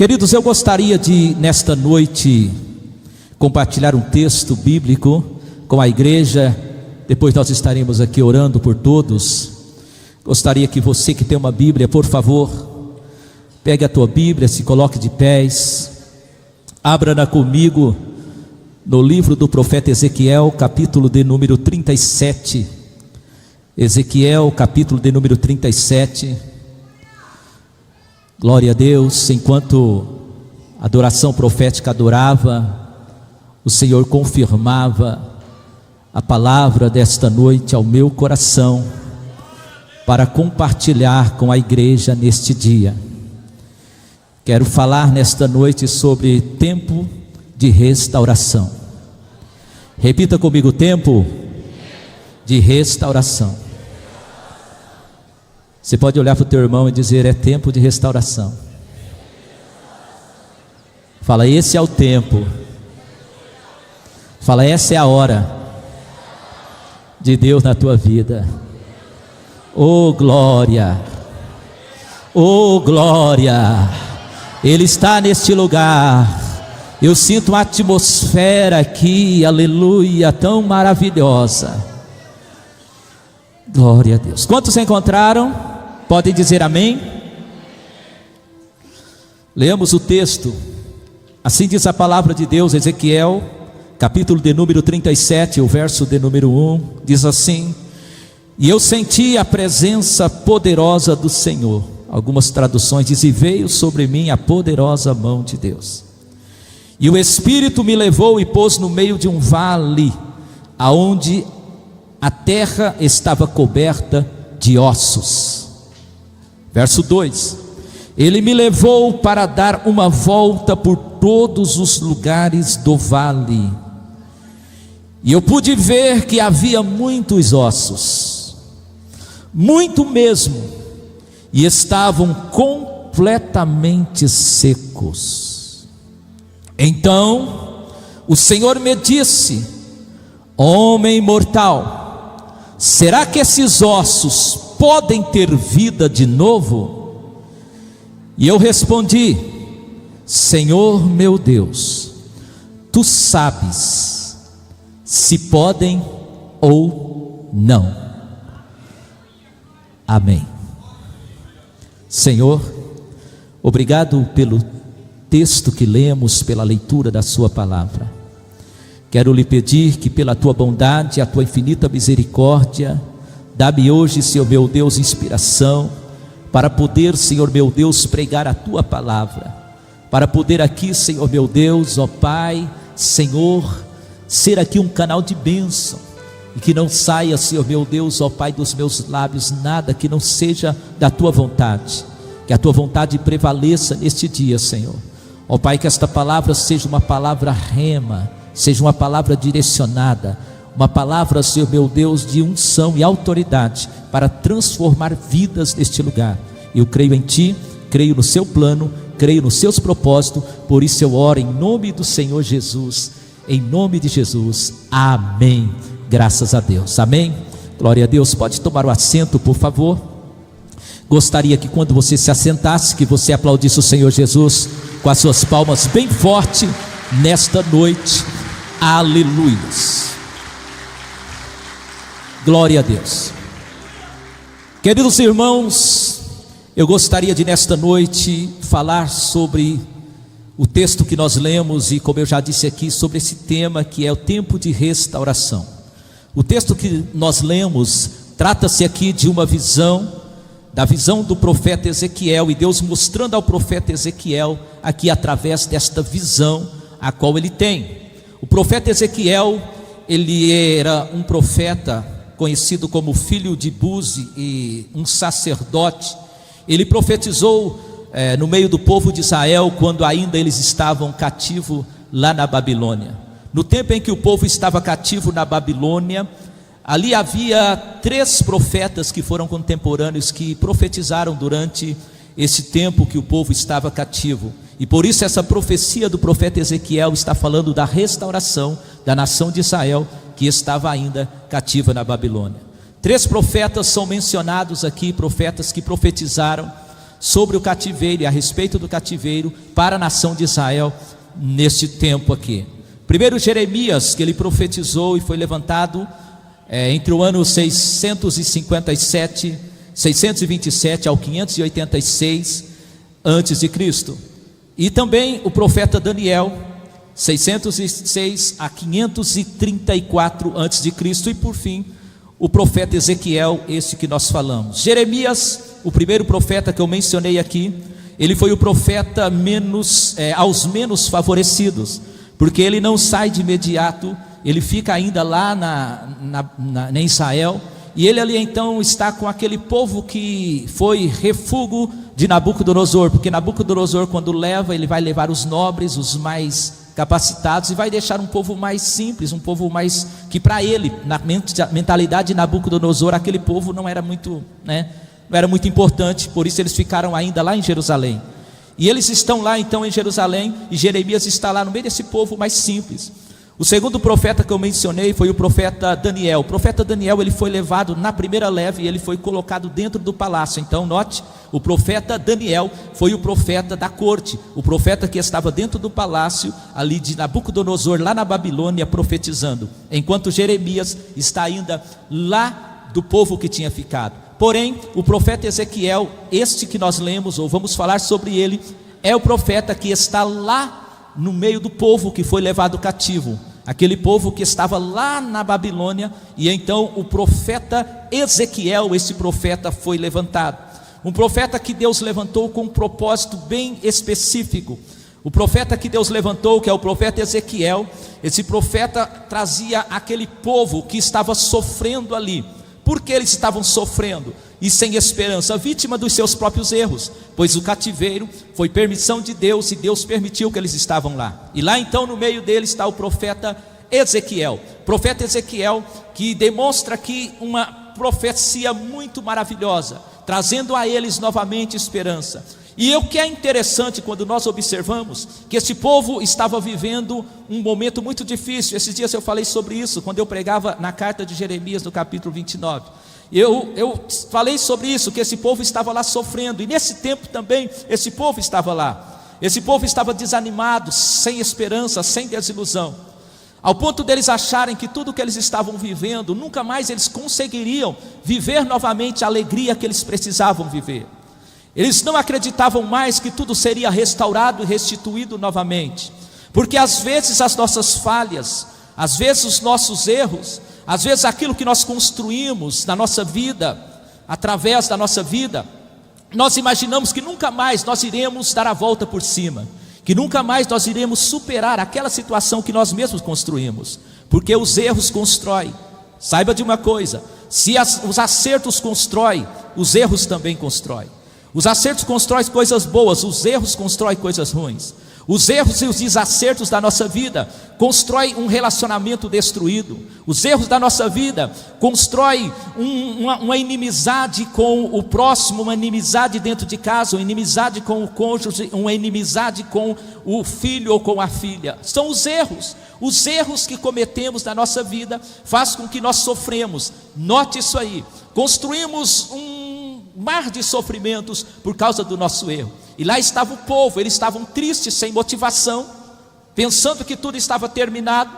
Queridos, eu gostaria de, nesta noite, compartilhar um texto bíblico com a igreja. Depois nós estaremos aqui orando por todos. Gostaria que você que tem uma Bíblia, por favor, pegue a tua Bíblia, se coloque de pés, abra-na comigo no livro do profeta Ezequiel, capítulo de número 37. Ezequiel, capítulo de número 37. Glória a Deus. Enquanto a adoração profética adorava, o Senhor confirmava a palavra desta noite ao meu coração, para compartilhar com a igreja neste dia. Quero falar nesta noite sobre tempo de restauração. Repita comigo: tempo de restauração. Você pode olhar para o teu irmão e dizer: é tempo de restauração. Fala: esse é o tempo. Fala: essa é a hora de Deus na tua vida. Oh glória, oh glória, Ele está neste lugar. Eu sinto uma atmosfera aqui, aleluia, tão maravilhosa. Glória a Deus. Quantos encontraram? Podem dizer amém? Leamos o texto. Assim diz a palavra de Deus, Ezequiel, capítulo de número 37, o verso de número 1, diz assim: e eu senti a presença poderosa do Senhor. Algumas traduções dizem: e veio sobre mim a poderosa mão de Deus. E o Espírito me levou e pôs no meio de um vale, aonde a terra estava coberta de ossos. Verso 2: ele me levou para dar uma volta por todos os lugares do vale, e eu pude ver que havia muitos ossos, muito mesmo, e estavam completamente secos. Então o Senhor me disse: homem mortal, será que esses ossos podem ter vida de novo? E eu respondi: Senhor meu Deus, Tu sabes se podem ou não. Amém. Senhor, obrigado pelo texto que lemos, pela leitura da Sua palavra. Quero lhe pedir que pela Tua bondade, a Tua infinita misericórdia, dá-me hoje, Senhor meu Deus, inspiração, para poder, Senhor meu Deus, pregar a Tua palavra, para poder aqui, Senhor meu Deus, ó Pai, Senhor, ser aqui um canal de bênção, e que não saia, Senhor meu Deus, ó Pai, dos meus lábios nada que não seja da Tua vontade. Que a Tua vontade prevaleça neste dia, Senhor. Ó Pai, que esta palavra seja uma palavra rema, seja uma palavra direcionada, uma palavra, Senhor meu Deus, de unção e autoridade, para transformar vidas neste lugar. Eu creio em Ti, creio no Seu plano, creio nos Seus propósitos. Por isso eu oro em nome do Senhor Jesus, em nome de Jesus, amém. Graças a Deus, amém. Glória a Deus. Pode tomar o assento, por favor. Gostaria que quando você se assentasse, que você aplaudisse o Senhor Jesus com as suas palmas bem forte nesta noite. Aleluia. Glória a Deus. Queridos irmãos, eu gostaria de nesta noite falar sobre o texto que nós lemos, e como eu já disse aqui, sobre esse tema que é o tempo de restauração. O texto que nós lemos trata-se aqui de uma visão, da visão do profeta Ezequiel, e Deus mostrando ao profeta Ezequiel aqui através desta visão a qual ele tem. O profeta Ezequiel, ele era um profeta conhecido como filho de Buzi e um sacerdote. Ele profetizou no meio do povo de Israel, quando ainda eles estavam cativos lá na Babilônia. No tempo em que o povo estava cativo na Babilônia, ali havia 3 profetas que foram contemporâneos, que profetizaram durante esse tempo que o povo estava cativo. E por isso essa profecia do profeta Ezequiel está falando da restauração da nação de Israel, que estava ainda cativa na Babilônia. 3 profetas são mencionados aqui, profetas que profetizaram sobre o cativeiro e a respeito do cativeiro para a nação de Israel neste tempo aqui. Primeiro Jeremias, que ele profetizou e foi levantado entre o ano 627 ao 586 antes de Cristo. E também o profeta Daniel, 606 a 534 antes de Cristo, e por fim o profeta Ezequiel, este que nós falamos. Jeremias, o primeiro profeta que eu mencionei aqui, ele foi o profeta aos menos favorecidos, porque ele não sai de imediato, ele fica ainda lá em Israel, e ele ali então está com aquele povo que foi refúgio de Nabucodonosor, porque Nabucodonosor, quando leva, ele vai levar os nobres, os mais capacitados, e vai deixar um povo mais simples, um povo mais, que para ele, na mentalidade de Nabucodonosor, aquele povo não era muito importante, por isso eles ficaram ainda lá em Jerusalém. E eles estão lá então em Jerusalém, e Jeremias está lá no meio desse povo mais simples. O segundo profeta que eu mencionei foi o profeta Daniel. O profeta Daniel, ele foi levado na primeira leva e ele foi colocado dentro do palácio. Então note, o profeta Daniel foi o profeta da corte, o profeta que estava dentro do palácio ali de Nabucodonosor, lá na Babilônia, profetizando, enquanto Jeremias está ainda lá do povo que tinha ficado. Porém, o profeta Ezequiel, este que nós lemos, ou vamos falar sobre ele, é o profeta que está lá no meio do povo que foi levado cativo, aquele povo que estava lá na Babilônia. E então o profeta Ezequiel, esse profeta foi levantado, um profeta que Deus levantou com um propósito bem específico. O profeta que Deus levantou, que é o profeta Ezequiel, esse profeta trazia aquele povo que estava sofrendo ali. Por que eles estavam sofrendo e sem esperança? Vítima dos seus próprios erros, pois o cativeiro foi permissão de Deus, e Deus permitiu que eles estavam lá. E lá então no meio deles está o profeta Ezequiel, que demonstra aqui uma profecia muito maravilhosa, trazendo a eles novamente esperança. E o que é interessante quando nós observamos que esse povo estava vivendo um momento muito difícil. Esses dias eu falei sobre isso, quando eu pregava na carta de Jeremias, no capítulo 29. Eu falei sobre isso, que esse povo estava lá sofrendo, e nesse tempo também esse povo estava lá. Esse povo estava desanimado, sem esperança, sem desilusão, ao ponto deles acharem que tudo que eles estavam vivendo, nunca mais eles conseguiriam viver novamente a alegria que eles precisavam viver. Eles não acreditavam mais que tudo seria restaurado e restituído novamente, porque às vezes as nossas falhas, às vezes os nossos erros, às vezes aquilo que nós construímos na nossa vida, através da nossa vida, nós imaginamos que nunca mais nós iremos dar a volta por cima, que nunca mais nós iremos superar aquela situação que nós mesmos construímos, porque os erros constroem. Saiba de uma coisa, se os acertos constroem, os erros também constroem. Os acertos constroem coisas boas, os erros constroem coisas ruins. Os erros e os desacertos da nossa vida constroem um relacionamento destruído. Os erros da nossa vida constroem uma inimizade com o próximo, uma inimizade dentro de casa, uma inimizade com o cônjuge, uma inimizade com o filho ou com a filha. São os erros que cometemos na nossa vida faz com que nós sofremos. Note isso aí, construímos um mar de sofrimentos por causa do nosso erro. E lá estava o povo, eles estavam tristes, sem motivação, pensando que tudo estava terminado,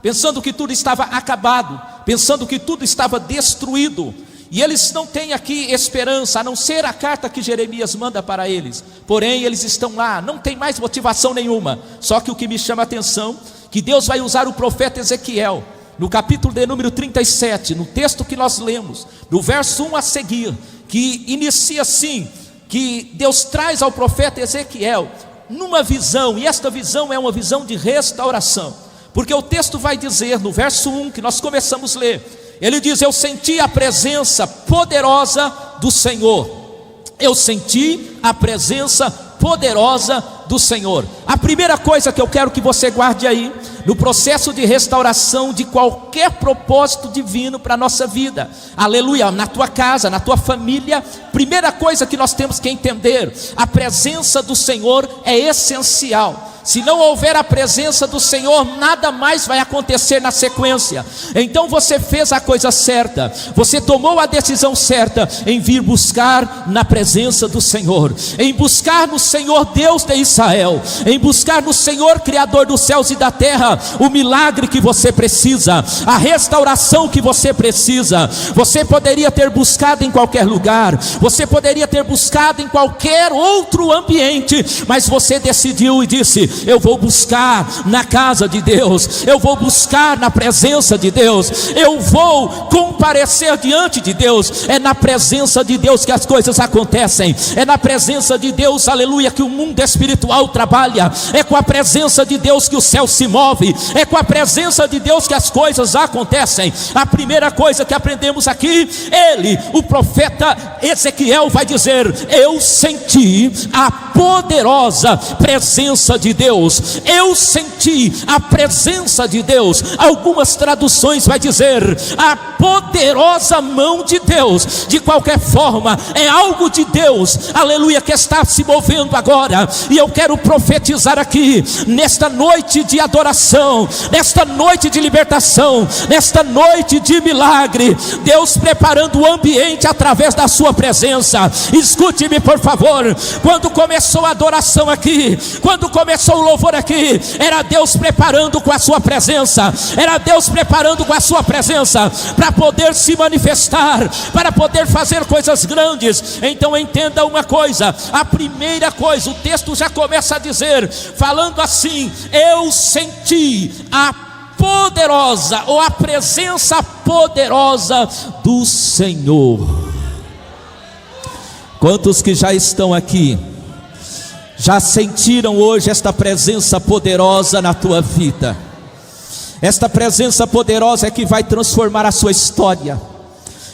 pensando que tudo estava acabado, pensando que tudo estava destruído. E eles não têm aqui esperança, a não ser a carta que Jeremias manda para eles. Porém eles estão lá, não tem mais motivação nenhuma. Só que o que me chama a atenção, que Deus vai usar o profeta Ezequiel, no capítulo de número 37, no texto que nós lemos, no verso 1 a seguir, que inicia assim, que Deus traz ao profeta Ezequiel numa visão, e esta visão é uma visão de restauração, porque o texto vai dizer no verso 1 que nós começamos a ler, ele diz: eu senti a presença poderosa do Senhor. Eu senti a presença poderosa do Senhor. A primeira coisa que eu quero que você guarde aí, no processo de restauração de qualquer propósito divino para a nossa vida, aleluia, na tua casa, na tua família, primeira coisa que nós temos que entender, a presença do Senhor é essencial. Se não houver a presença do Senhor, nada mais vai acontecer na sequência. Então você fez a coisa certa, você tomou a decisão certa em vir buscar na presença do Senhor, em buscar no Senhor Deus de Israel, em buscar no Senhor Criador dos céus e da terra, o milagre que você precisa, a restauração que você precisa. Você poderia ter buscado em qualquer lugar, você poderia ter buscado em qualquer outro ambiente, mas você decidiu e disse: eu vou buscar na casa de Deus, eu vou buscar na presença de Deus, eu vou comparecer diante de Deus. É na presença de Deus que as coisas acontecem, é na presença de Deus, aleluia, que o mundo espiritual trabalha, é com a presença de Deus que o céu se move, é com a presença de Deus que as coisas acontecem. A primeira coisa que aprendemos aqui, o profeta Ezequiel vai dizer: eu senti a poderosa presença de Deus, eu senti a presença de Deus. Algumas traduções vai dizer a poderosa mão de Deus. De qualquer forma, é algo de Deus, aleluia, que está se movendo agora. E eu quero profetizar aqui, nesta noite de adoração, nesta noite de libertação, nesta noite de milagre, Deus preparando o ambiente através da sua presença. Escute-me, por favor. Quando começou a adoração aqui, quando começou o louvor aqui, era Deus preparando com a sua presença, era Deus preparando com a sua presença para poder se manifestar, para poder fazer coisas grandes. Então entenda uma coisa, a primeira coisa, o texto já começa a dizer, falando assim: eu senti a poderosa, ou a presença poderosa do Senhor. Quantos que já estão aqui, já sentiram hoje esta presença poderosa na tua vida? Esta presença poderosa é que vai transformar a sua história.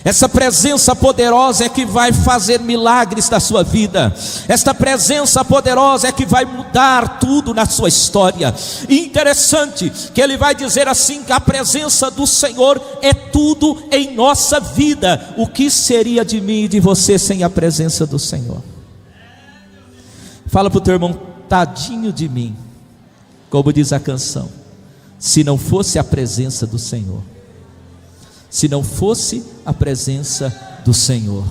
Essa presença poderosa é que vai fazer milagres na sua vida. Esta presença poderosa é que vai mudar tudo na sua história. E interessante que ele vai dizer assim, que a presença do Senhor é tudo em nossa vida. O que seria de mim e de você sem a presença do Senhor? Fala para o teu irmão: tadinho de mim, como diz a canção, se não fosse a presença do Senhor. Se não fosse a presença do Senhor,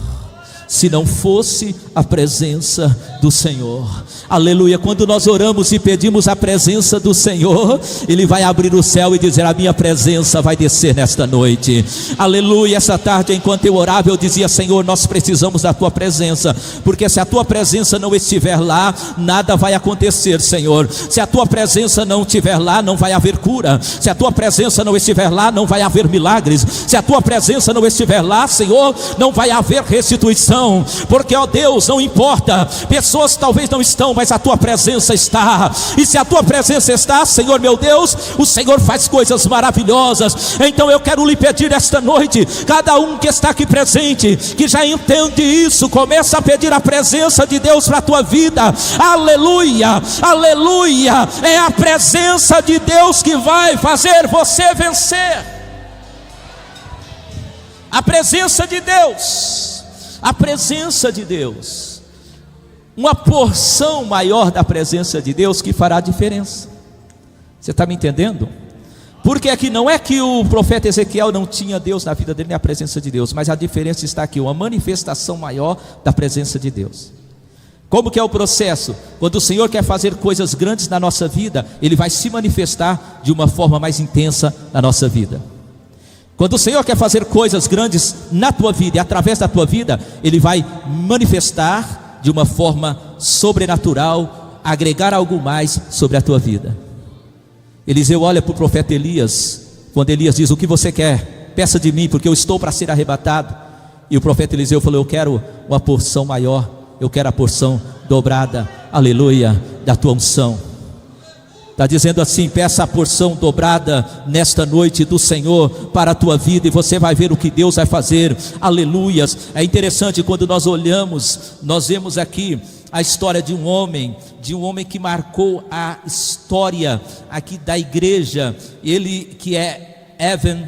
se não fosse a presença do Senhor, aleluia. Quando nós oramos e pedimos a presença do Senhor, Ele vai abrir o céu e dizer: a minha presença vai descer nesta noite, aleluia. Essa tarde, enquanto eu orava, eu dizia: Senhor, nós precisamos da Tua presença, porque se a Tua presença não estiver lá, nada vai acontecer, Senhor. Se a Tua presença não estiver lá, não vai haver cura. Se a Tua presença não estiver lá, não vai haver milagres. Se a Tua presença não estiver lá, Senhor, não vai haver restituição. Porque, ó Deus, não importa, pessoas talvez não estão, mas a Tua presença está. E se a Tua presença está, Senhor meu Deus, o Senhor faz coisas maravilhosas. Então eu quero lhe pedir esta noite, cada um que está aqui presente, que já entende isso, começa a pedir a presença de Deus para a tua vida. Aleluia, aleluia. É a presença de Deus que vai fazer você vencer. A presença de Deus, a presença de Deus, uma porção maior da presença de Deus que fará a diferença. Você está me entendendo? Porque aqui não é que o profeta Ezequiel não tinha Deus na vida dele, nem a presença de Deus, mas a diferença está aqui, uma manifestação maior da presença de Deus. Como que é o processo? Quando o Senhor quer fazer coisas grandes na nossa vida, Ele vai se manifestar de uma forma mais intensa na nossa vida. Quando o Senhor quer fazer coisas grandes na tua vida e através da tua vida, Ele vai manifestar de uma forma sobrenatural, agregar algo mais sobre a tua vida. Eliseu olha para o profeta Elias, quando Elias diz: o que você quer? Peça de mim, porque eu estou para ser arrebatado. E o profeta Eliseu falou: eu quero uma porção maior, eu quero a porção dobrada, aleluia, da tua unção. Está dizendo assim: peça a porção dobrada nesta noite do Senhor para a tua vida, e você vai ver o que Deus vai fazer, aleluias. É interessante quando nós olhamos, nós vemos aqui a história de um homem que marcou a história aqui da igreja. Ele que é Evan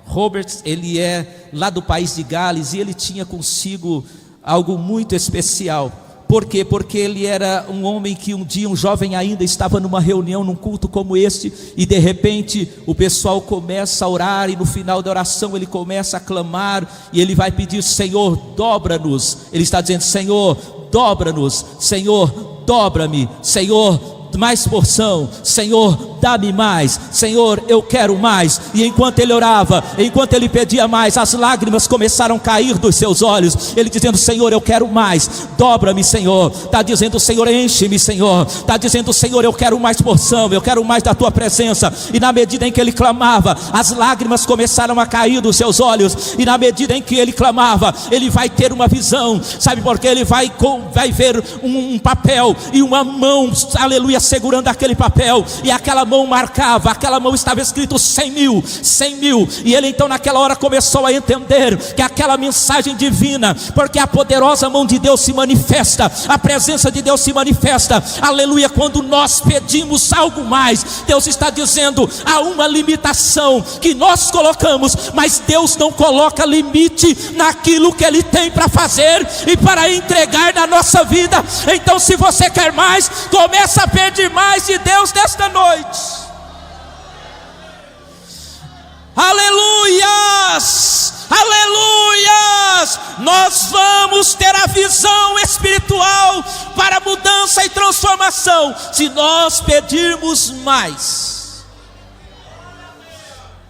Roberts, ele é lá do país de Gales, e ele tinha consigo algo muito especial. Por quê? Porque ele era um homem que um dia, um jovem ainda, estava numa reunião, num culto como este, e de repente o pessoal começa a orar, e no final da oração ele começa a clamar, e ele vai pedir: Senhor, dobra-nos. Ele está dizendo: Senhor, dobra-nos, Senhor, dobra-me, Senhor, mais porção, Senhor, dá-me mais, Senhor, eu quero mais. E enquanto ele orava, enquanto ele pedia mais, as lágrimas começaram a cair dos seus olhos, ele dizendo: Senhor, eu quero mais, dobra-me, Senhor. Está dizendo: Senhor, enche-me, Senhor. Está dizendo: Senhor, eu quero mais porção, eu quero mais da tua presença. E na medida em que ele clamava, as lágrimas começaram a cair dos seus olhos, e na medida em que ele clamava, ele vai ter uma visão. Sabe por quê? Ele vai ver um papel e uma mão, aleluia, segurando aquele papel, e aquela mão marcava, aquela mão estava escrito 100 mil, 100 mil, e ele então naquela hora começou a entender que aquela mensagem divina, porque a poderosa mão de Deus se manifesta, a presença de Deus se manifesta, aleluia, quando nós pedimos algo mais. Deus está dizendo: há uma limitação que nós colocamos, mas Deus não coloca limite naquilo que Ele tem para fazer e para entregar na nossa vida. Então, se você quer mais, começa a pedir mais de Deus nesta noite. Aleluias, aleluias. Nós vamos ter a visão espiritual para mudança e transformação se nós pedirmos mais.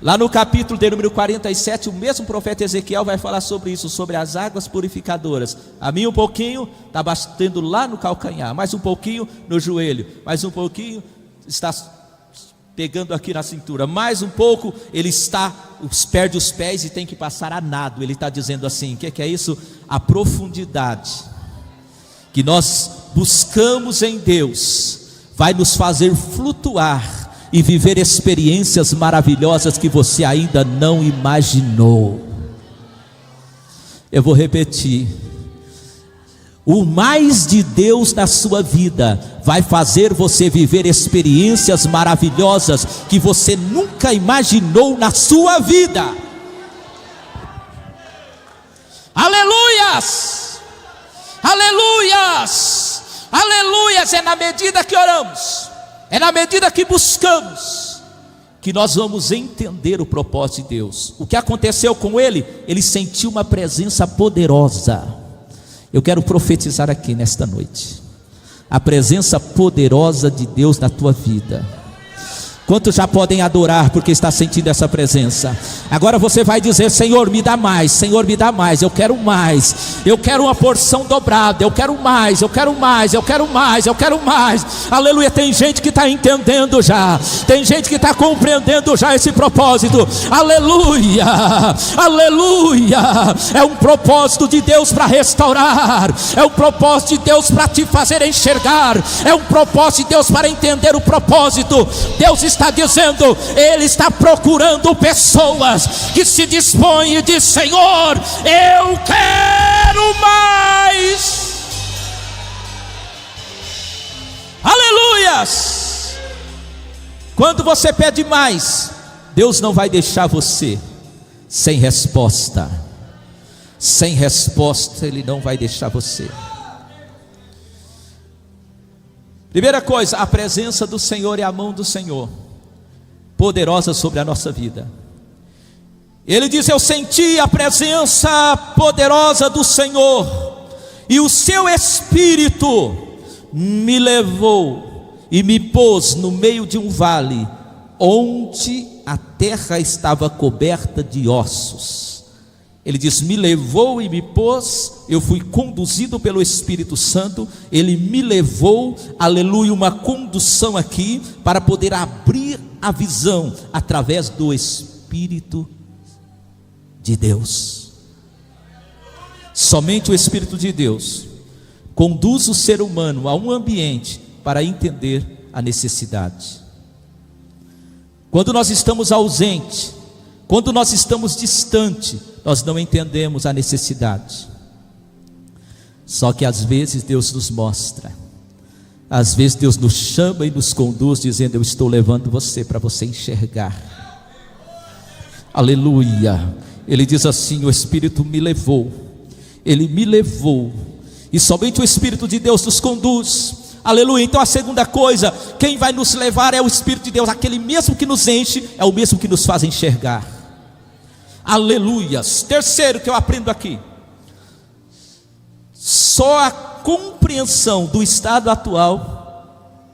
Lá no capítulo de número 47, o mesmo profeta Ezequiel vai falar sobre isso, sobre as águas purificadoras. A mim um pouquinho está batendo lá no calcanhar, mais um pouquinho no joelho, mais um pouquinho está pegando aqui na cintura, mais um pouco ele perde os pés e tem que passar a nado. Ele está dizendo assim: o que é isso? A profundidade que nós buscamos em Deus vai nos fazer flutuar e viver experiências maravilhosas que você ainda não imaginou. Eu vou repetir: o mais de Deus na sua vida vai fazer você viver experiências maravilhosas que você nunca imaginou na sua vida. Aleluias, aleluias, aleluias. É na medida que oramos, é na medida que buscamos, que nós vamos entender o propósito de Deus. O que aconteceu com ele? Ele sentiu uma presença poderosa. Eu quero profetizar aqui nesta noite a presença poderosa de Deus na tua vida. Quantos já podem adorar porque está sentindo essa presença? Agora você vai dizer: Senhor, me dá mais, Senhor, me dá mais. Eu quero mais, eu quero uma porção dobrada, eu quero mais, eu quero mais, eu quero mais, eu quero mais. Aleluia. Tem gente que está entendendo já, tem gente que está compreendendo já esse propósito. Aleluia, aleluia. É um propósito de Deus para restaurar, é um propósito de Deus para te fazer enxergar, é um propósito de Deus para entender o propósito. Deus está dizendo, Ele está procurando pessoas que se dispõem e dizem: Senhor, eu quero mais. Aleluias. Quando você pede mais, Deus não vai deixar você sem resposta. Sem resposta Ele não vai deixar você. Primeira coisa, a presença do Senhor e a mão do Senhor poderosa sobre a nossa vida. Ele diz: eu senti a presença poderosa do Senhor, e o seu Espírito me levou e me pôs no meio de um vale, onde a terra estava coberta de ossos. Ele diz: me levou e me pôs, eu fui conduzido pelo Espírito Santo. Ele me levou, aleluia, uma condução aqui, para poder abrir a visão, através do Espírito de Deus. Somente o Espírito de Deus conduz o ser humano a um ambiente para entender a necessidade. Quando nós estamos ausentes, quando nós estamos distantes, nós não entendemos a necessidade. Só que às vezes Deus nos mostra, às vezes Deus nos chama e nos conduz, dizendo: eu estou levando você para você enxergar. Aleluia. Ele diz assim: o Espírito me levou, Ele me levou, e somente o Espírito de Deus nos conduz. Aleluia. Então a segunda coisa, quem vai nos levar é o Espírito de Deus. Aquele mesmo que nos enche é o mesmo que nos faz enxergar. Aleluias. Terceiro que eu aprendo aqui: só a compreensão do estado atual,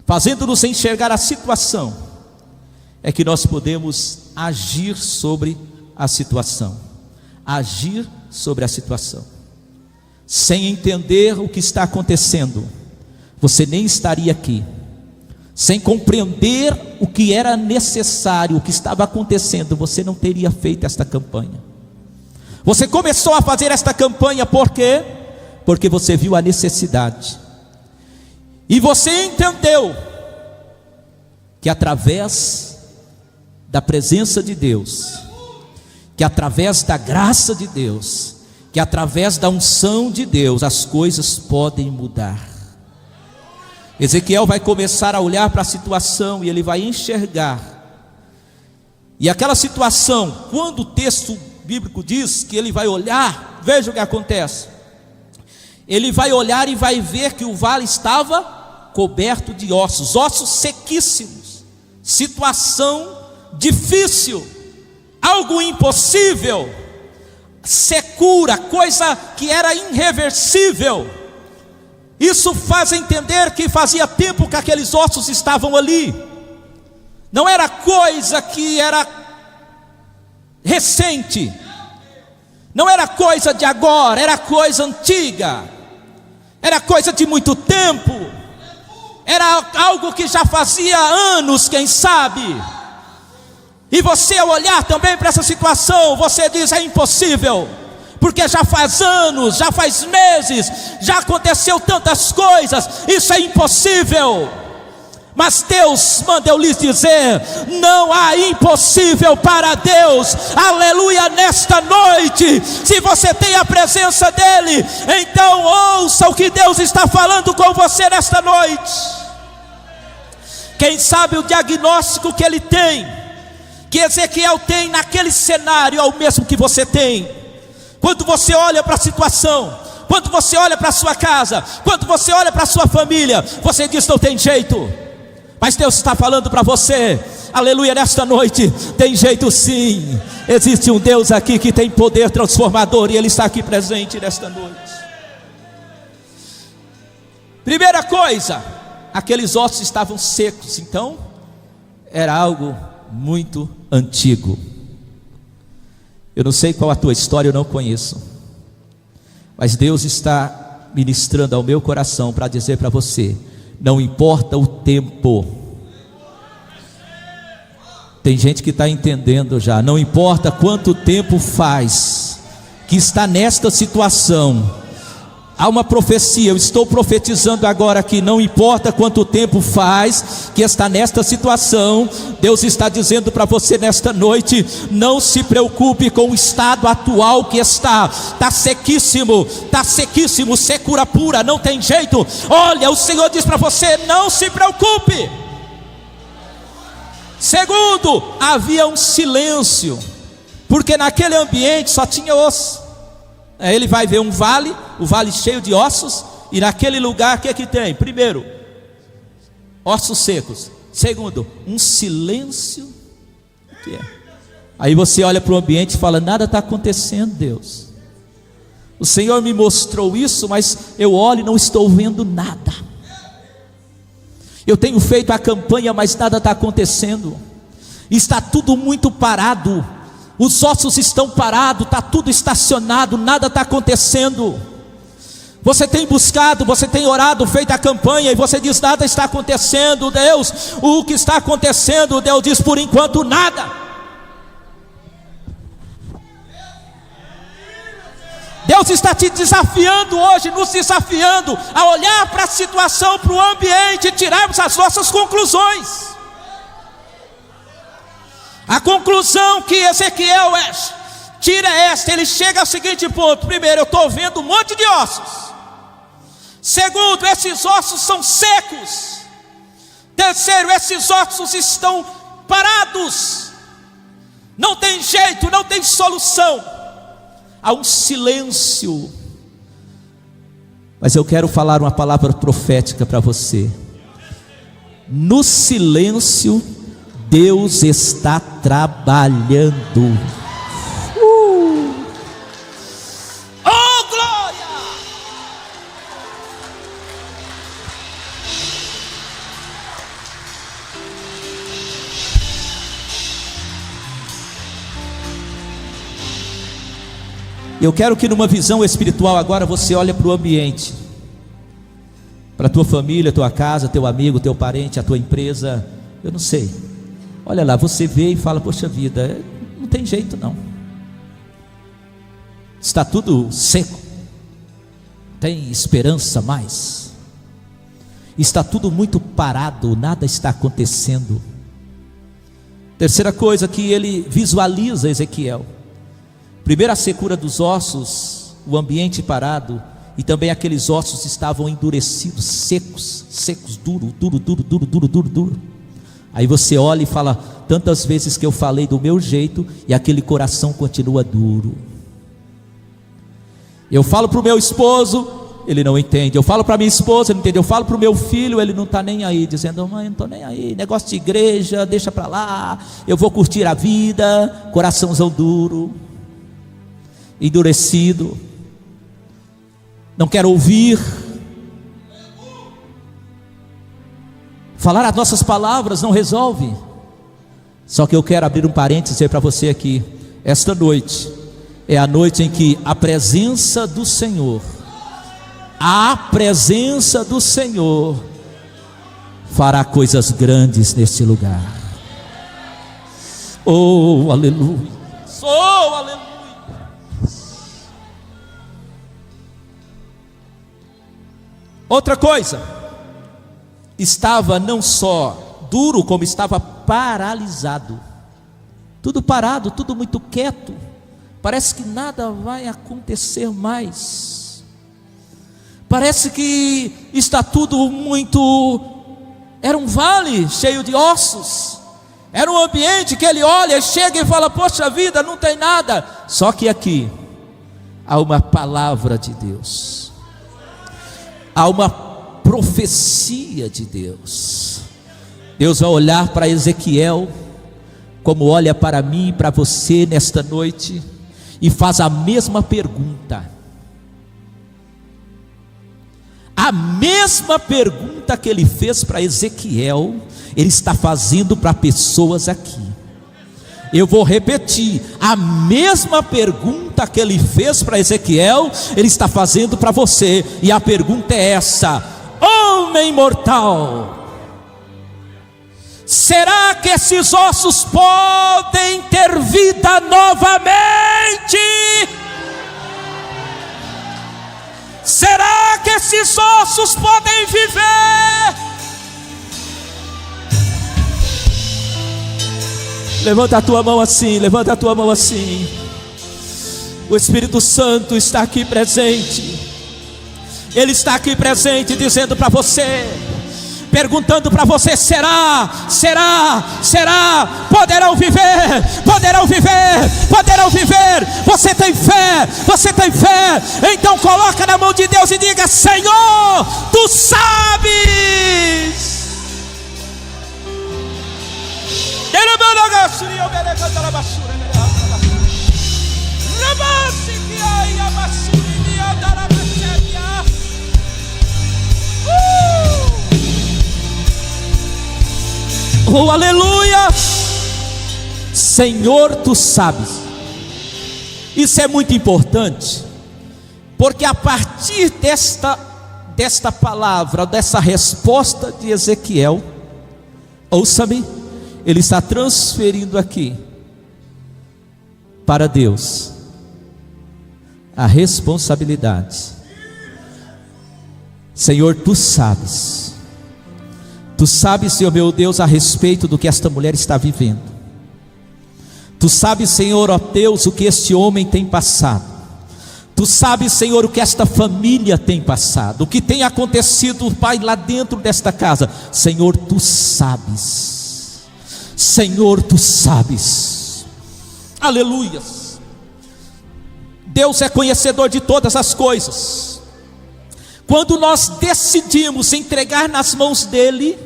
fazendo-nos enxergar a situação, é que nós podemos agir sobre a situação. Agir sobre a situação. Sem entender o que está acontecendo, você nem estaria aqui. Sem compreender o que era necessário, o que estava acontecendo, você não teria feito esta campanha. Você começou a fazer esta campanha por quê? Porque você viu a necessidade. E você entendeu que através da presença de Deus, que através da graça de Deus, que através da unção de Deus, as coisas podem mudar. Ezequiel vai começar a olhar para a situação e ele vai enxergar. E aquela situação, quando o texto bíblico diz que ele vai olhar, veja o que acontece. Ele vai olhar e vai ver que o vale estava coberto de ossos, ossos sequíssimos. Situação difícil, algo impossível, secura, coisa que era irreversível. Isso faz entender que fazia tempo que aqueles ossos estavam ali. Não era coisa que era recente, não era coisa de agora, era coisa antiga, era coisa de muito tempo, era algo que já fazia anos, quem sabe. E você, ao olhar também para essa situação, você diz: é impossível, porque já faz anos, já faz meses, já aconteceu tantas coisas, isso é impossível. Mas Deus manda eu lhes dizer: não há impossível para Deus. Aleluia. Nesta noite, se você tem a presença dEle, então ouça o que Deus está falando com você nesta noite. Quem sabe o diagnóstico que ele tem, que Ezequiel tem naquele cenário, é o mesmo que você tem. Quando você olha para a situação, quando você olha para a sua casa, quando você olha para a sua família, você diz: não tem jeito. Mas Deus está falando para você, aleluia, nesta noite: tem jeito sim. Existe um Deus aqui que tem poder transformador, e Ele está aqui presente nesta noite. Primeira coisa, aqueles ossos estavam secos, então era algo muito antigo. Eu não sei qual a tua história, eu não conheço, mas Deus está ministrando ao meu coração para dizer para você: não importa o tempo. Tem gente que está entendendo já. Não importa quanto tempo faz que está nesta situação. Há uma profecia, eu estou profetizando agora aqui. Não importa quanto tempo faz que está nesta situação, Deus está dizendo para você nesta noite: não se preocupe com o estado atual que está sequíssimo, secura pura, não tem jeito. Olha, o Senhor diz para você: não se preocupe. Segundo, havia um silêncio, porque naquele ambiente só tinha osso. Ele vai ver um vale, o vale cheio de ossos, e naquele lugar o que é que tem? Primeiro, ossos secos. Segundo, um silêncio. O que é? Aí você olha para o ambiente e fala: nada está acontecendo, Deus. O Senhor me mostrou isso, mas eu olho e não estou vendo nada. Eu tenho feito a campanha, mas nada está acontecendo. Está tudo muito parado. Os ossos estão parados, está tudo estacionado, nada está acontecendo. Você tem buscado, você tem orado, feito a campanha, e você diz: nada está acontecendo. Deus, o que está acontecendo? Deus diz: por enquanto nada. Deus está te desafiando hoje, nos desafiando a olhar para a situação, para o ambiente, e tirarmos as nossas conclusões. A conclusão que Ezequiel tira é esta: ele chega ao seguinte ponto: primeiro, eu estou vendo um monte de ossos. Segundo, esses ossos são secos. Terceiro, esses ossos estão parados. Não tem jeito, não tem solução. Há um silêncio. Mas eu quero falar uma palavra profética para você. No silêncio, Deus está trabalhando. Oh, glória! Eu quero que numa visão espiritual agora você olhe para o ambiente, para a tua família, tua casa, teu amigo, teu parente, a tua empresa, eu não sei. Olha lá, você vê e fala: poxa vida, não tem jeito não. Está tudo seco, tem esperança mais. Está tudo muito parado, nada está acontecendo. Terceira coisa que ele visualiza, Ezequiel: primeiro, a secura dos ossos, o ambiente parado, e também aqueles ossos estavam endurecidos, secos, duro. Aí você olha e fala: tantas vezes que eu falei do meu jeito e aquele coração continua duro. Eu falo para o meu esposo, ele não entende. Eu falo para minha esposa, ele não entende. Eu falo para o meu filho, ele não está nem aí, dizendo: mãe, não estou nem aí, negócio de igreja, deixa para lá, eu vou curtir a vida. Coraçãozão duro, endurecido, não quero ouvir. Falar as nossas palavras não resolve. Só que eu quero abrir um parênteses para você aqui. Esta noite é a noite em que a presença do Senhor fará coisas grandes neste lugar. Oh, aleluia! Oh, aleluia! Outra coisa, estava não só duro, como estava paralisado. Tudo parado, tudo muito quieto. Parece que nada vai acontecer mais. Parece que está tudo muito... Era um vale cheio de ossos. Era um ambiente que ele olha, chega e fala: poxa vida, não tem nada. Só que aqui há uma palavra de Deus, há uma profecia de Deus. Deus vai olhar para Ezequiel como olha para mim e para você nesta noite, e faz a mesma pergunta. A mesma pergunta que ele fez para Ezequiel, ele está fazendo para pessoas aqui. Eu vou repetir: a mesma pergunta que ele fez para Ezequiel, ele está fazendo para você. E a pergunta é essa: homem mortal, será que esses ossos podem ter vida novamente? Será que esses ossos podem viver? Levanta a tua mão assim, levanta a tua mão assim. O Espírito Santo está aqui presente. Ele está aqui presente dizendo para você, perguntando para você: será? Poderão viver. Você tem fé? Então coloca na mão de Deus e diga: Senhor, Tu sabes. Oh, aleluia! Senhor, Tu sabes. Isso é muito importante, porque a partir desta palavra, dessa resposta de Ezequiel, ouça-me, ele está transferindo aqui para Deus a responsabilidade. Senhor, Tu sabes. Tu sabes, Senhor meu Deus, a respeito do que esta mulher está vivendo. Tu sabes, Senhor, ó Deus, o que este homem tem passado. Tu sabes, Senhor, o que esta família tem passado, o que tem acontecido, Pai, lá dentro desta casa. Senhor, Tu sabes. Senhor, Tu sabes. Aleluias. Deus é conhecedor de todas as coisas. Quando nós decidimos entregar nas mãos dele,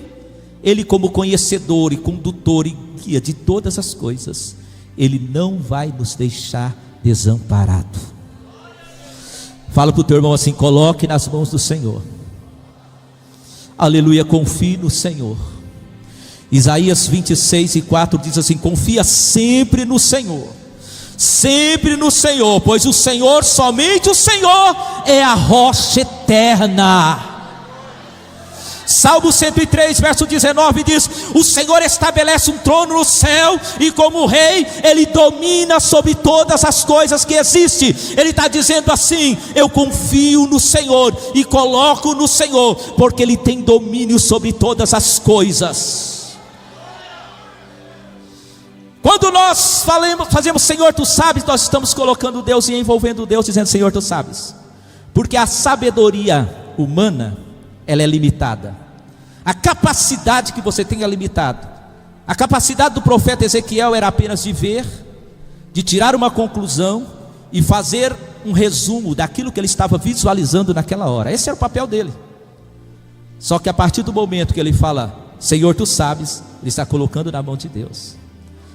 ele, como conhecedor e condutor e guia de todas as coisas, ele não vai nos deixar desamparado. Fala para o teu irmão assim: coloque nas mãos do Senhor. Aleluia, confie no Senhor. Isaías 26:4 diz assim: confia sempre no Senhor, pois o Senhor, somente o Senhor, é a rocha eterna. Salmo 103, verso 19 diz: o Senhor estabelece um trono no céu, e como rei, ele domina sobre todas as coisas que existem. Ele está dizendo assim: eu confio no Senhor e coloco no Senhor, porque ele tem domínio sobre todas as coisas. Quando nós fazemos Senhor, tu sabes, nós estamos colocando Deus e envolvendo Deus, dizendo: Senhor, tu sabes. Porque a sabedoria humana, ela é limitada. A capacidade que você tem é limitada. A capacidade do profeta Ezequiel era apenas de ver, de tirar uma conclusão e fazer um resumo daquilo que ele estava visualizando naquela hora. Esse era o papel dele. Só que a partir do momento que ele fala: Senhor, tu sabes, ele está colocando na mão de Deus.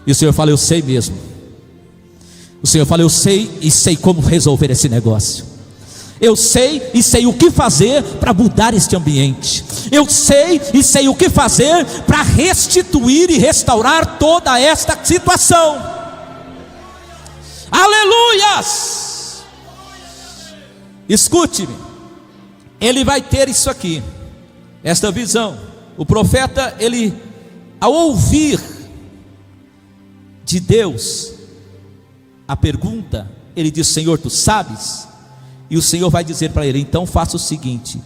E o Senhor fala: eu sei mesmo. O Senhor fala: eu sei e sei como resolver esse negócio. Eu sei e sei o que fazer para mudar este ambiente. Eu sei e sei o que fazer para restituir e restaurar toda esta situação. Aleluias! Escute-me, ele vai ter isso aqui, esta visão. O profeta, ele, ao ouvir de Deus a pergunta, ele diz: Senhor, tu sabes? E o Senhor vai dizer para ele: então faça o seguinte,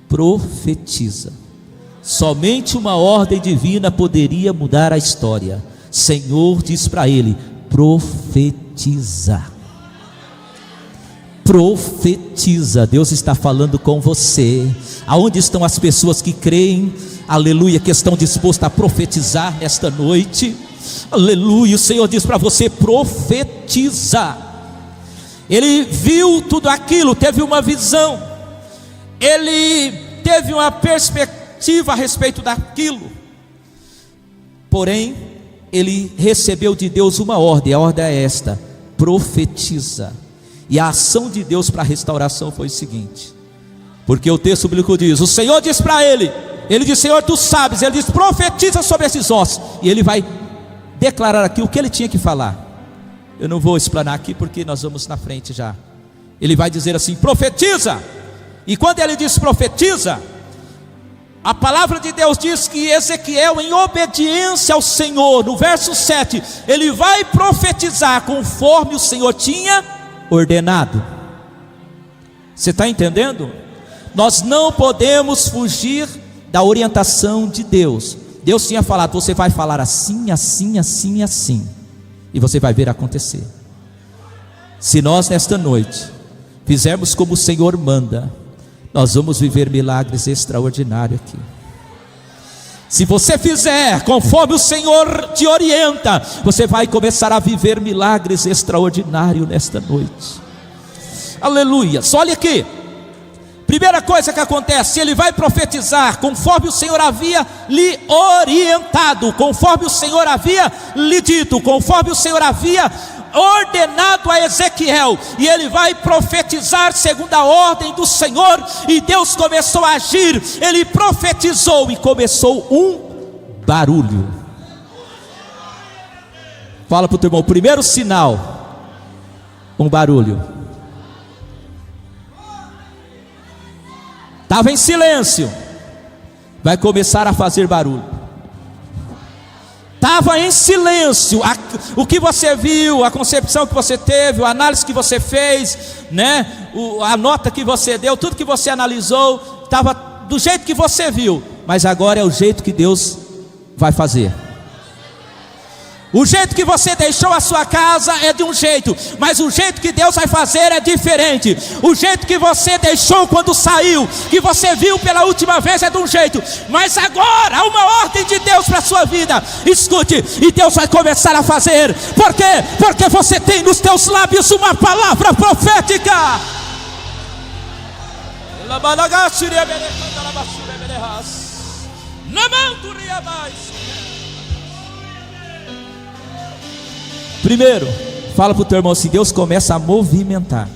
profetiza. Somente uma ordem divina poderia mudar a história. Senhor diz para ele: profetiza. Profetiza. Deus está falando com você. Aonde estão as pessoas que creem, aleluia, que estão dispostas a profetizar nesta noite? Aleluia. O Senhor diz para você: profetiza. Ele viu tudo aquilo, teve uma visão, ele teve uma perspectiva a respeito daquilo. Porém, ele recebeu de Deus uma ordem. A ordem é esta: profetiza. E a ação de Deus para a restauração foi o seguinte, porque o texto bíblico diz: o Senhor diz para ele diz: Senhor, tu sabes. Ele diz: profetiza sobre esses ossos. E ele vai declarar aqui o que ele tinha que falar. Eu não vou explanar aqui porque nós vamos na frente já. Ele vai dizer assim: profetiza. E quando ele diz profetiza, a palavra de Deus diz que Ezequiel, em obediência ao Senhor, no verso 7, ele vai profetizar conforme o Senhor tinha ordenado. Você está entendendo? Nós não podemos fugir da orientação de Deus. Deus tinha falado: você vai falar assim, assim, assim, assim, e você vai ver acontecer. Se nós nesta noite fizermos como o Senhor manda, nós vamos viver milagres extraordinários aqui. Se você fizer conforme o Senhor te orienta, você vai começar a viver milagres extraordinários nesta noite. Aleluia. Olha aqui, primeira coisa que acontece, ele vai profetizar conforme o Senhor havia lhe orientado, conforme o Senhor havia lhe dito, conforme o Senhor havia ordenado a Ezequiel. E ele vai profetizar segundo a ordem do Senhor. E Deus começou a agir. Ele profetizou e começou um barulho. Fala para o teu irmão: primeiro sinal, um barulho. Estava em silêncio, vai começar a fazer barulho. Estava em silêncio. O que você viu, a concepção que você teve, a análise que você fez, né? A nota que você deu, tudo que você analisou, estava do jeito que você viu. Mas agora é o jeito que Deus vai fazer. O jeito que você deixou a sua casa é de um jeito, mas o jeito que Deus vai fazer é diferente. O jeito que você deixou quando saiu, que você viu pela última vez, é de um jeito, mas agora há uma ordem de Deus para a sua vida. Escute, e Deus vai começar a fazer. Por quê? Porque você tem nos teus lábios uma palavra profética. Primeiro, fala para o teu irmão assim: Deus começa a movimentar.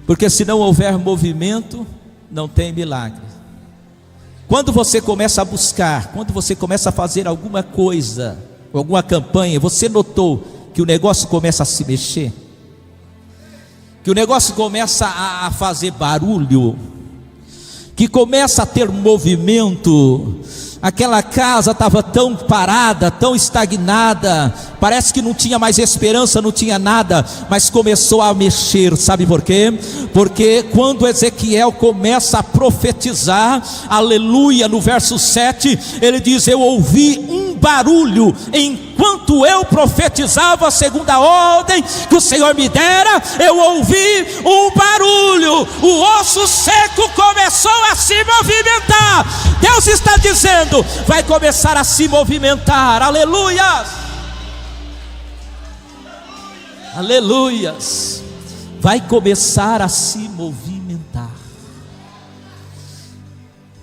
Porque se não houver movimento, não tem milagre. Quando você começa a buscar, quando você começa a fazer alguma coisa, alguma campanha, você notou que o negócio começa a se mexer? Que o negócio começa a fazer barulho, que começa a ter movimento. Aquela casa estava tão parada, tão estagnada, parece que não tinha mais esperança, não tinha nada, mas começou a mexer. Sabe por quê? Porque quando Ezequiel começa a profetizar, aleluia, no verso 7, ele diz: eu ouvi um barulho enquanto eu profetizava, segundo a ordem que o Senhor me dera. Eu ouvi um barulho, o osso seco começou a se movimentar. Deus está dizendo: vai começar a se movimentar. Aleluias, aleluias. Vai começar a se movimentar.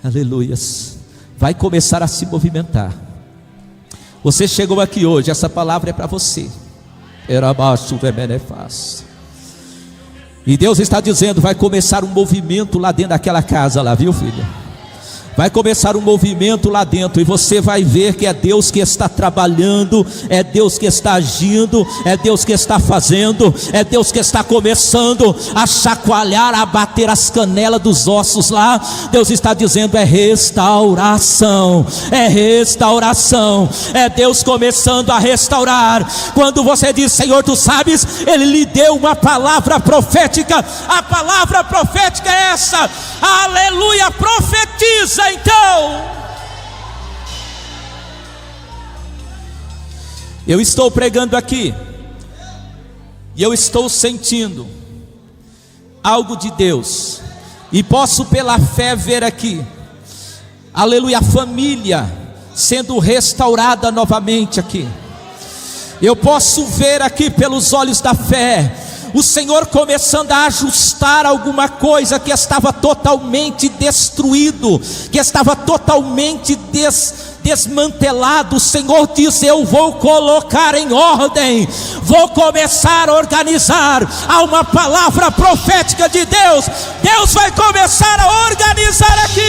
Aleluias. Vai começar a se movimentar. Você chegou aqui hoje, essa palavra é para você. E Deus está dizendo: vai começar um movimento lá dentro daquela casa lá, viu, filha? Vai começar um movimento lá dentro, e você vai ver que é Deus que está trabalhando, é Deus que está agindo, é Deus que está fazendo, é Deus que está começando a chacoalhar, a bater as canelas dos ossos lá. Deus está dizendo: é restauração, é restauração, é Deus começando a restaurar. Quando você diz: Senhor, tu sabes, Ele lhe deu uma palavra profética. A palavra profética é essa, aleluia, profetiza. Então, eu estou pregando aqui, e eu estou sentindo algo de Deus, e posso pela fé ver aqui, aleluia, a família sendo restaurada novamente aqui. Eu posso ver aqui pelos olhos da fé o Senhor começando a ajustar alguma coisa que estava totalmente destruído, que estava totalmente desmantelado. O Senhor diz: eu vou colocar em ordem, vou começar a organizar. Há uma palavra profética de Deus. Deus vai começar a organizar aqui.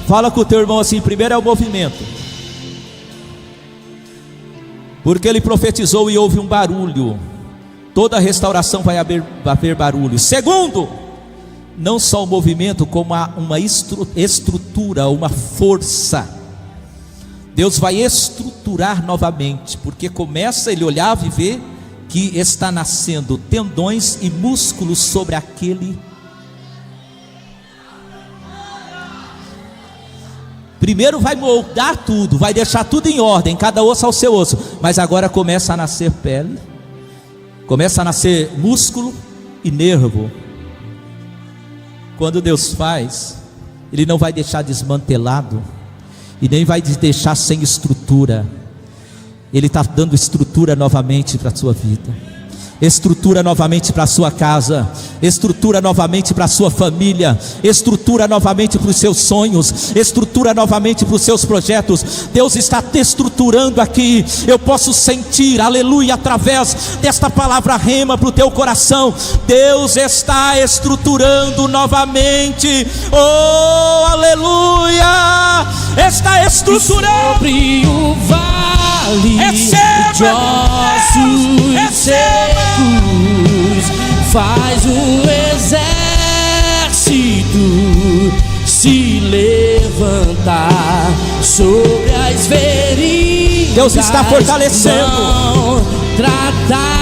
Fala com o teu irmão assim: primeiro é o movimento, porque ele profetizou e houve um barulho. Toda restauração vai haver barulho. Segundo, não só o movimento, como uma estrutura, uma força. Deus vai estruturar novamente, porque começa, ele olhava e vê que está nascendo tendões e músculos sobre aquele. Primeiro vai moldar tudo, vai deixar tudo em ordem, cada osso ao seu osso. Mas agora começa a nascer pele, começa a nascer músculo e nervo. Quando Deus faz, Ele não vai deixar desmantelado, e nem vai deixar sem estrutura. Ele está dando estrutura novamente para a sua vida, estrutura novamente para a sua casa, estrutura novamente para a sua família, estrutura novamente para os seus sonhos, estrutura novamente para os seus projetos. Deus está te estruturando aqui. Eu posso sentir, aleluia, através desta palavra rema para o teu coração. Deus está estruturando novamente. Oh, aleluia, está estruturando sobre o vale de ossos secos. Faz o exército se levantar sobre as feridas. Deus está fortalecendo.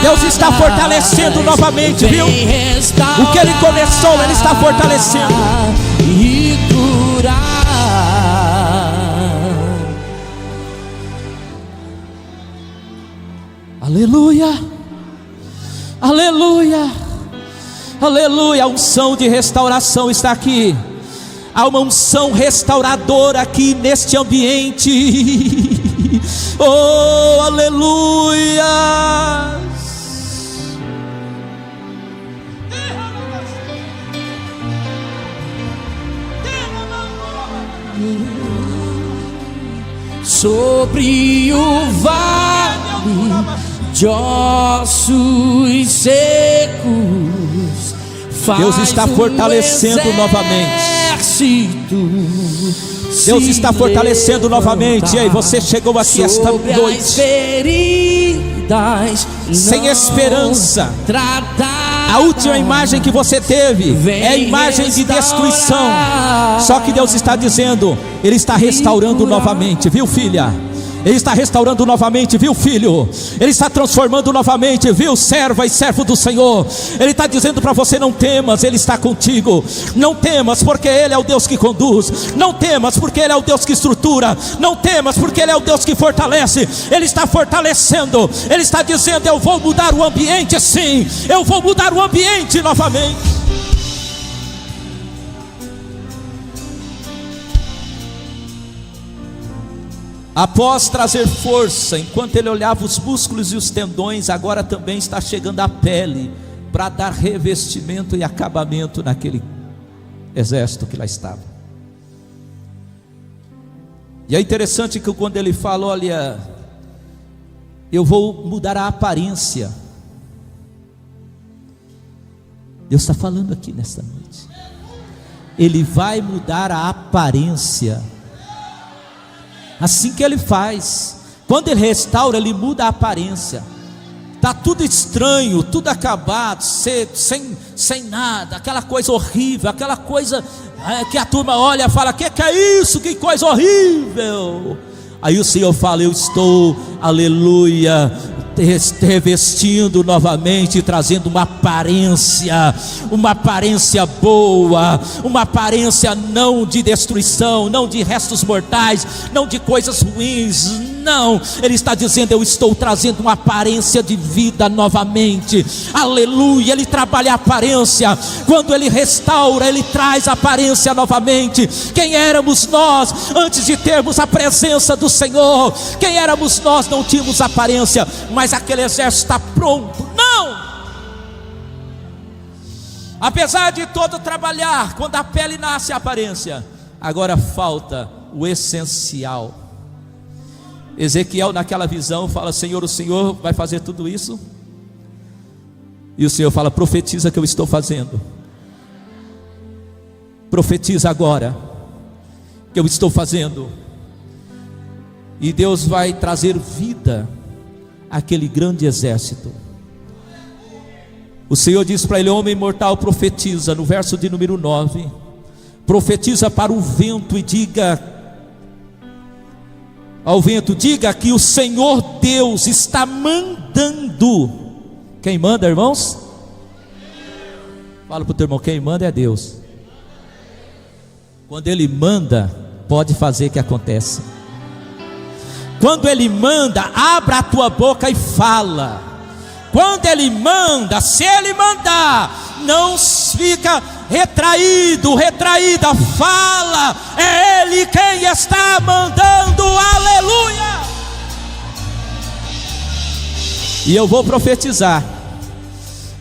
Deus está fortalecendo novamente, viu? O que Ele começou, Ele está fortalecendo e curar. Aleluia, aleluia, aleluia. A unção de restauração está aqui. Há uma unção restauradora aqui neste ambiente. Oh, aleluia. Sobre o vale de ossos secos, Deus está fortalecendo novamente. Deus está fortalecendo novamente. E aí, você chegou aqui esta noite sem esperança. A última imagem que você teve é a imagem de destruição. Só que Deus está dizendo, Ele está restaurando novamente, viu, filha? Ele está restaurando novamente, viu, filho? Ele está transformando novamente, viu, serva e servo do Senhor? Ele está dizendo para você: não temas, Ele está contigo. Não temas, porque Ele é o Deus que conduz. Não temas, porque Ele é o Deus que estrutura. Não temas, porque Ele é o Deus que fortalece. Ele está fortalecendo. Ele está dizendo: eu vou mudar o ambiente, sim. Eu vou mudar o ambiente novamente. Após trazer força, enquanto ele olhava os músculos e os tendões, agora também está chegando a pele, para dar revestimento e acabamento naquele exército que lá estava. E é interessante que quando ele fala: olha, eu vou mudar a aparência. Deus está falando aqui nesta noite. Ele vai mudar a aparência. Assim que Ele faz. Quando Ele restaura, Ele muda a aparência. Está tudo estranho, tudo acabado, sem nada, aquela coisa horrível, aquela coisa que a turma olha e fala: que é isso? Que coisa horrível. Aí o Senhor fala: eu estou, aleluia, revestindo novamente, trazendo uma aparência boa, uma aparência não de destruição, não de restos mortais, não de coisas ruins, não. Ele está dizendo: eu estou trazendo uma aparência de vida novamente, aleluia. Ele trabalha a aparência. Quando Ele restaura, Ele traz a aparência novamente. Quem éramos nós antes de termos a presença do Senhor? Quem éramos nós? Não tínhamos aparência, mas aquele exército está pronto. Não! Apesar de todo trabalhar, quando a pele nasce a aparência, agora falta o essencial. Ezequiel, naquela visão, fala: Senhor, o Senhor vai fazer tudo isso? E o Senhor fala: profetiza que eu estou fazendo. Profetiza agora que eu estou fazendo. E Deus vai trazer vida àquele grande exército. O Senhor diz para ele: homem mortal, profetiza, no verso de número 9. Profetiza para o vento e diga ao vento: diga que o Senhor Deus está mandando. Quem manda, irmãos? Fala para o teu irmão: quem manda é Deus. Quando Ele manda, pode fazer que aconteça. Quando Ele manda, abra a tua boca e fala. Quando Ele manda, se Ele mandar, não fica retraído, retraída, fala. É Ele quem está mandando, aleluia. E eu vou profetizar.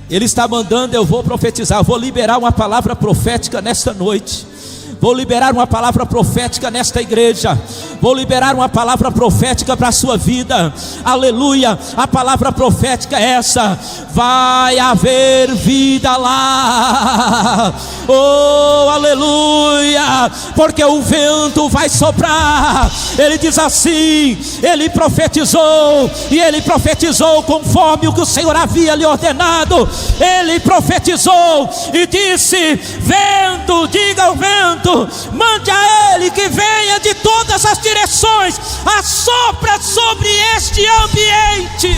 Ele está mandando, eu vou profetizar. Eu vou liberar uma palavra profética nesta noite. Vou liberar uma palavra profética nesta igreja. Vou liberar uma palavra profética para a sua vida. Aleluia. A palavra profética é essa: vai haver vida lá. Oh, aleluia. Porque o vento vai soprar. Ele diz assim: ele profetizou, e ele profetizou conforme o que o Senhor havia lhe ordenado. Ele profetizou e disse: vento, diga ao vento, mande a ele que venha de todas as direções, assopra sobre este ambiente.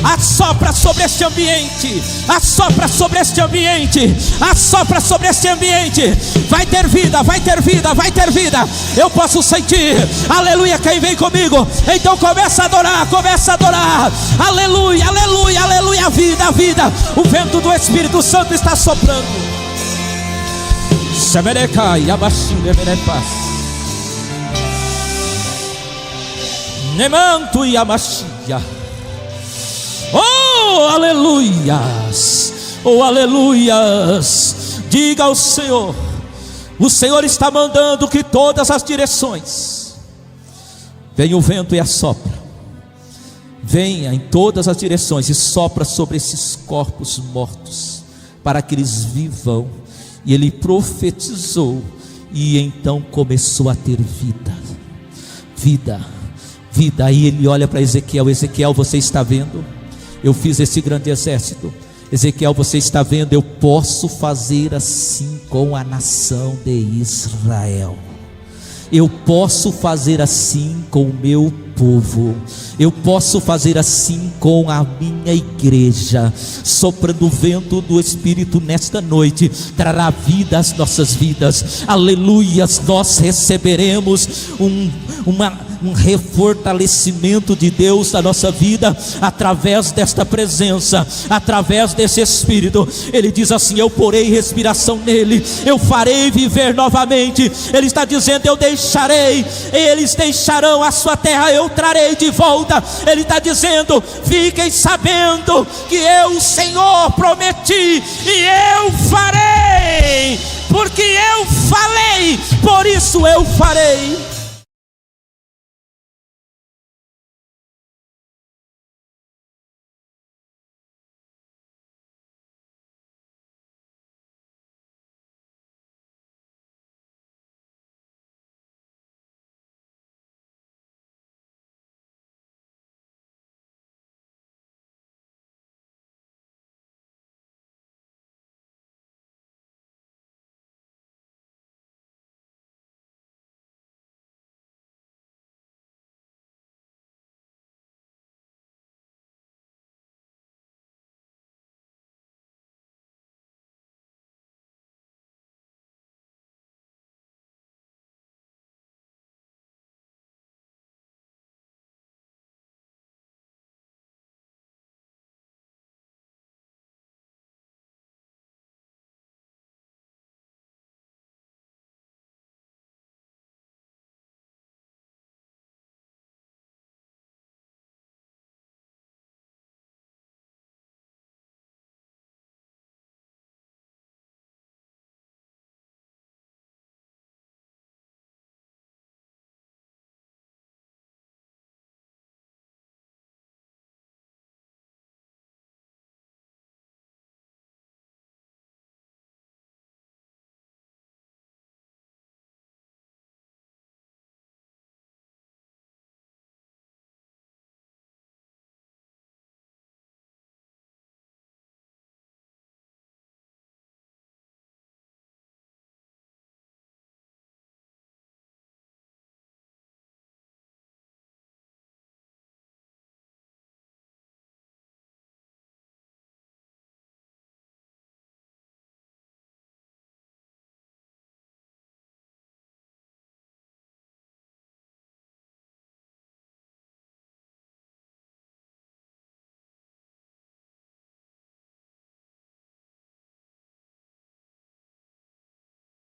assopra sobre este ambiente, assopra sobre este ambiente, assopra sobre este ambiente. Vai ter vida, vai ter vida, vai ter vida. Eu posso sentir, aleluia. Quem vem comigo, então começa a adorar, começa a adorar, aleluia, aleluia, aleluia. Vida, vida, o vento do Espírito Santo está soprando. Semerecai, abaixinho, emerepas. Nemanto e amachia. Oh, aleluias, oh, aleluias. Diga ao Senhor, o Senhor está mandando que todas as direções venha o vento e assopra. Venha em todas as direções e sopra sobre esses corpos mortos, para que eles vivam. E ele profetizou, e então começou a ter vida, vida, vida. Aí ele olha para Ezequiel: Ezequiel, você está vendo? Eu fiz esse grande exército. Ezequiel, você está vendo? Eu posso fazer assim com a nação de Israel. Eu posso fazer assim com o meu povo. Eu posso fazer assim com a minha igreja. Soprando o vento do Espírito nesta noite, trará vida às nossas vidas. Aleluias. Nós receberemos um refortalecimento de Deus na nossa vida, através desta presença, através desse Espírito. Ele diz assim: eu porei respiração nele, eu farei viver novamente. Ele está dizendo: eu deixarei, eles deixarão a sua terra, eu trarei de volta. Ele está dizendo: fiquem sabendo que eu, Senhor, prometi e eu farei, porque eu falei, por isso eu farei.